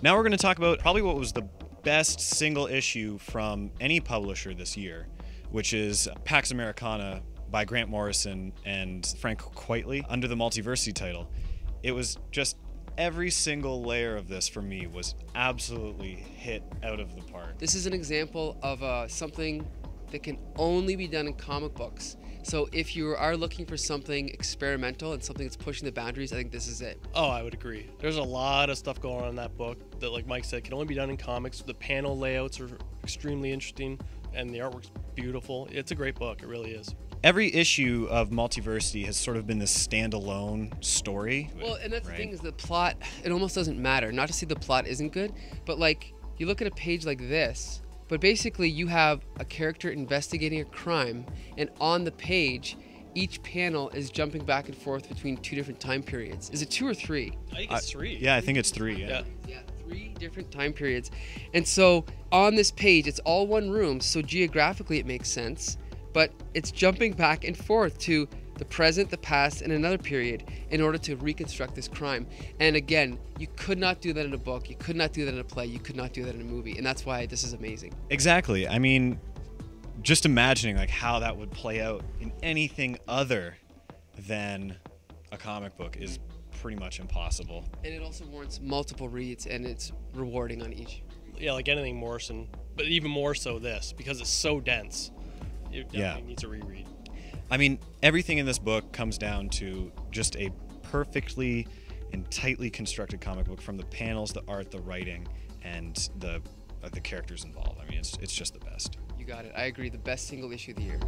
Now we're going to talk about probably what was the best single issue from any publisher this year, which is Pax Americana by Grant Morrison and Frank Quitely under the Multiversity title. It was just every single layer of this for me was absolutely hit out of the park. This is an example of something that can only be done in comic books. So if you are looking for something experimental and something that's pushing the boundaries, I think this is it. Oh, I would agree. There's a lot of stuff going on in that book that, like Mike said, can only be done in comics. The panel layouts are extremely interesting, and the artwork's beautiful. It's a great book. It really is. Every issue of Multiversity has sort of been this standalone story. Well, and that's right? the thing is the plot, it almost doesn't matter. Not to say the plot isn't good, but like you look at a page like this, but basically you have a character investigating a crime, and on the page, each panel is jumping back and forth between two different time periods. Is it 2 or 3? I think it's 3. Yeah, I think it's 3. Yeah. Yeah, 3 different time periods. And so on this page, it's all one room, so geographically it makes sense, but it's jumping back and forth to the present, the past, and another period in order to reconstruct this crime. And again, you could not do that in a book, you could not do that in a play, you could not do that in a movie, and that's why this is amazing. Exactly. I mean, just imagining like how that would play out in anything other than a comic book is pretty much impossible. And it also warrants multiple reads, and it's rewarding on each. Yeah, like anything Morrison, but even more so this, because it's so dense. It definitely needs a reread. I mean, everything in this book comes down to just a perfectly and tightly constructed comic book, from the panels, the art, the writing, and the characters involved. I mean, it's just the best. You got it. I agree. The best single issue of the year.